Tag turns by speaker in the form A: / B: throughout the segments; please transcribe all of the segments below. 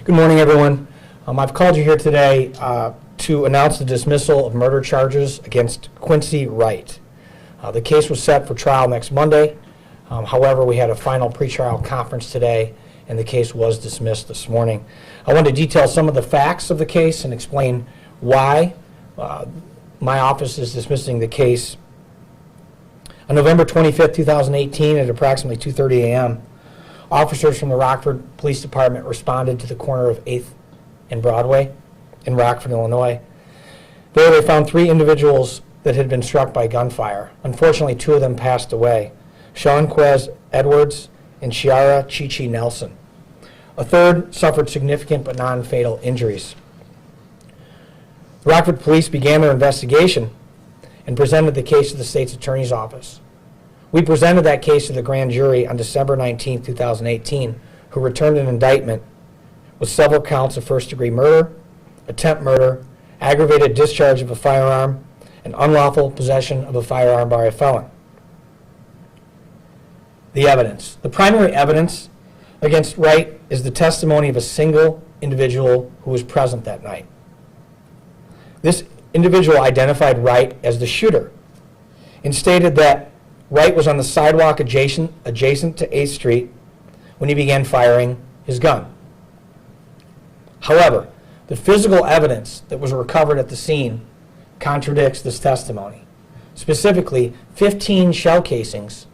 A: Good morning, everyone. I've called you here today to announce the dismissal of murder charges against Quincy Wright. The case was set for trial next Monday. However, we had a final pretrial conference today, and the case was dismissed this morning. I want to detail some of the facts of the case and explain why my office is dismissing the case. On November 25th, 2018, at approximately 2:30 a.m., officers from the Rockford Police Department responded to the corner of 8th and Broadway in Rockford, Illinois. There they found 3 individuals that had been struck by gunfire. Unfortunately, 2 of them passed away, Sean Quez Edwards and Chiara Chichi Nelson. A third suffered significant but non-fatal injuries. The Rockford Police began their investigation and presented the case to the state's attorney's office. We presented that case to the grand jury on December 19, 2018, who returned an indictment with several counts of first-degree murder, attempt murder, aggravated discharge of a firearm, and unlawful possession of a firearm by a felon. The evidence. The primary evidence against Wright is the testimony of a single individual who was present that night. This individual identified Wright as the shooter and stated that Wright was on the sidewalk adjacent to 8th Street when he began firing his gun. However, the physical evidence that was recovered at the scene contradicts this testimony. Specifically, 15 shell casings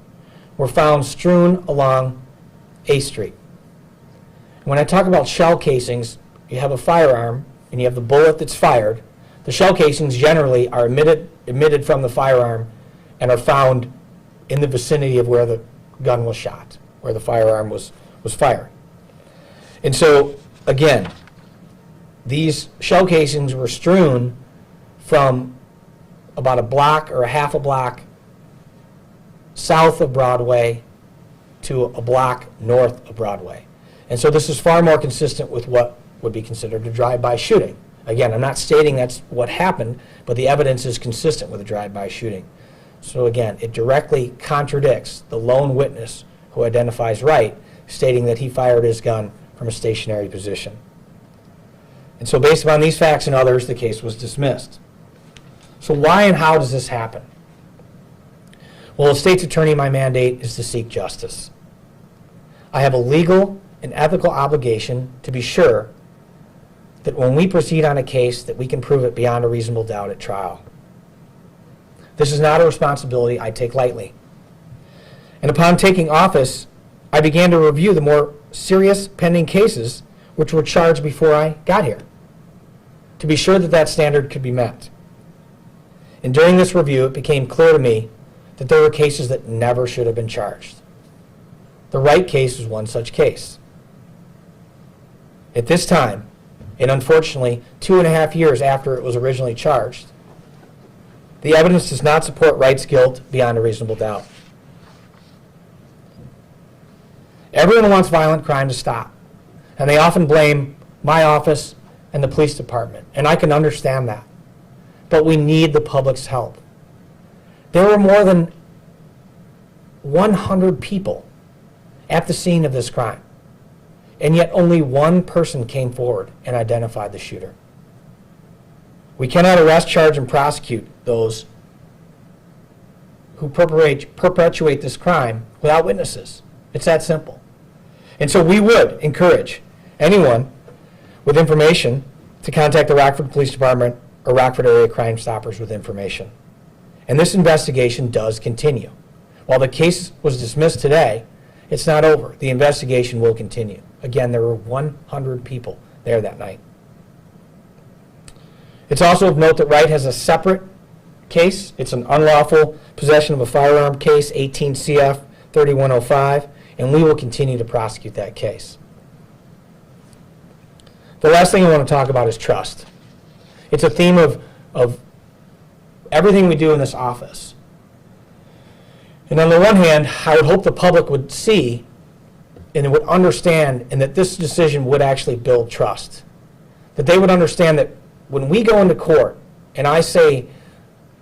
A: were found strewn along 8th Street. When I talk about shell casings, you have a firearm and you have the bullet that's fired. The shell casings generally are emitted from the firearm and are found in the vicinity of where the gun was shot, where the firearm was fired. And so, again, these shell casings were strewn from about a block or a half a block south of Broadway to a block north of Broadway. And so this is far more consistent with what would be considered a drive-by shooting. Again, I'm not stating that's what happened, but the evidence is consistent with a drive-by shooting. So again, it directly contradicts the lone witness who identifies Wright, stating that he fired his gun from a stationary position. And so based upon these facts and others, the case was dismissed. So why and how does this happen? Well, as state's attorney, my mandate is to seek justice. I have a legal and ethical obligation to be sure that when we proceed on a case that we can prove it beyond a reasonable doubt at trial. This is not a responsibility I take lightly. And upon taking office, I began to review the more serious pending cases which were charged before I got here, to be sure that that standard could be met. And during this review, it became clear to me that there were cases that never should have been charged. The Wright case was one such case. At this time, and unfortunately 2.5 years after it was originally charged, the evidence does not support Wright's guilt beyond a reasonable doubt. Everyone wants violent crime to stop, and they often blame my office and the police department, and I can understand that. But we need the public's help. There were more than 100 people at the scene of this crime, and yet only one person came forward and identified the shooter. We cannot arrest, charge, and prosecute those who perpetuate this crime without witnesses. It's that simple. And so we would encourage anyone with information to contact the Rockford Police Department or Rockford Area Crime Stoppers with information. And this investigation does continue. While the case was dismissed today, it's not over. The investigation will continue. Again, there were 100 people there that night. It's also of note that Wright has a separate case. It's an unlawful possession of a firearm case, 18 CF 3105, and we will continue to prosecute that case. The last thing I want to talk about is trust. It's a theme of everything we do in this office. And on the one hand, I would hope the public would see and would understand, and that this decision would actually build trust. That they would understand that when we go into court and I say,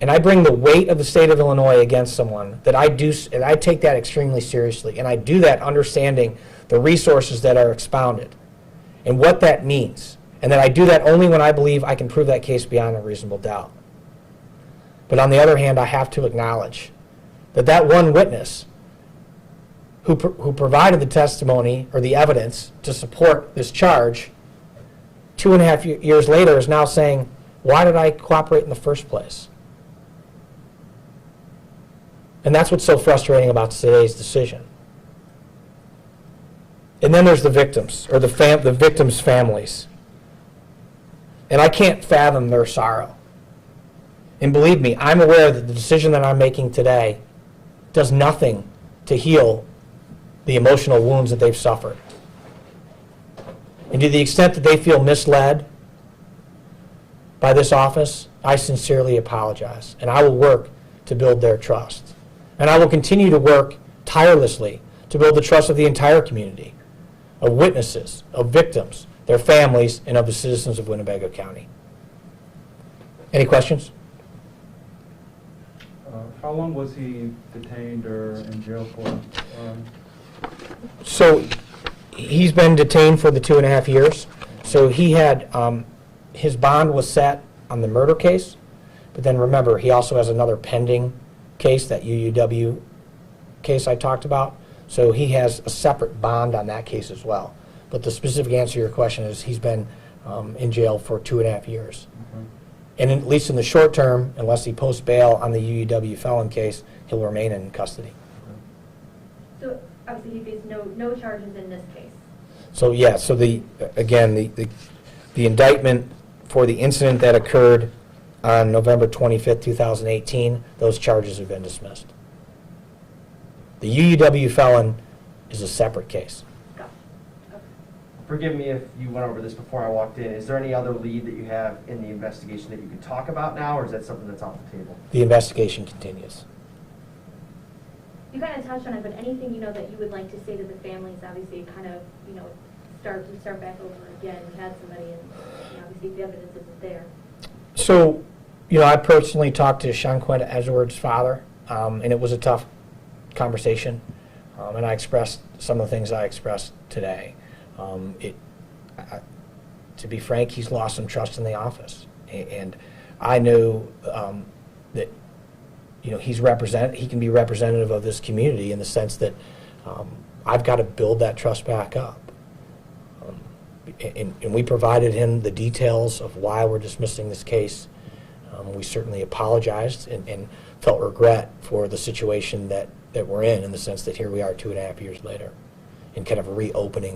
A: and I bring the weight of the state of Illinois against someone, that I do, and I take that extremely seriously, and I do that understanding the resources that are expounded. and what that means, and that I do that only when I believe I can prove that case beyond a reasonable doubt. But on the other hand, I have to acknowledge that that one witness who provided the testimony or the evidence to support this charge 2.5 years later is now saying, why did I cooperate in the first place? And that's what's so frustrating about today's decision. And then there's the victims, or the victims' families. And I can't fathom their sorrow. And believe me, I'm aware that the decision that I'm making today does nothing to heal the emotional wounds that they've suffered. And to the extent that they feel misled by this office, I sincerely apologize. And I will work to build their trust. And I will continue to work tirelessly to build the trust of the entire community, of witnesses, of victims, their families, and of the citizens of Winnebago County. Any questions?
B: How long was he detained or in jail for?
A: So he's been detained for the 2.5 years. So he had, his bond was set on the murder case, but then remember, he also has another pending case, that UUW case I talked about. So he has a separate bond on that case as well. But the specific answer to your question is he's been in jail for 2.5 years.
B: Okay.
A: And at least in the short term, unless he posts bail on the UUW felon case, he'll remain in custody.
C: So obviously he faced no charges in this case.
A: So yeah, so the indictment for the incident that occurred on November 25th, 2018, those charges have been dismissed. The UUW felon is a separate case.
C: Got it. Okay.
D: Forgive me if you went over this before I walked in. Is there any other lead that you have in the investigation that you can talk about now, or is that something that's off the table?
A: The investigation continues.
C: You kind of touched on it, but anything that you would like to say to the families? Obviously, kind of start back over again. You had somebody, and obviously the evidence isn't there.
A: So, I personally talked to Shanquetta Edgeworth's father, and it was a tough conversation, and I expressed some of the things I expressed today. To be frank, he's lost some trust in the office, and I know that he can be representative of this community in the sense that I've got to build that trust back up. And we provided him the details of why we're dismissing this case. We certainly apologized and felt regret for the situation that we're in the sense that here we are 2.5 years later and kind of reopening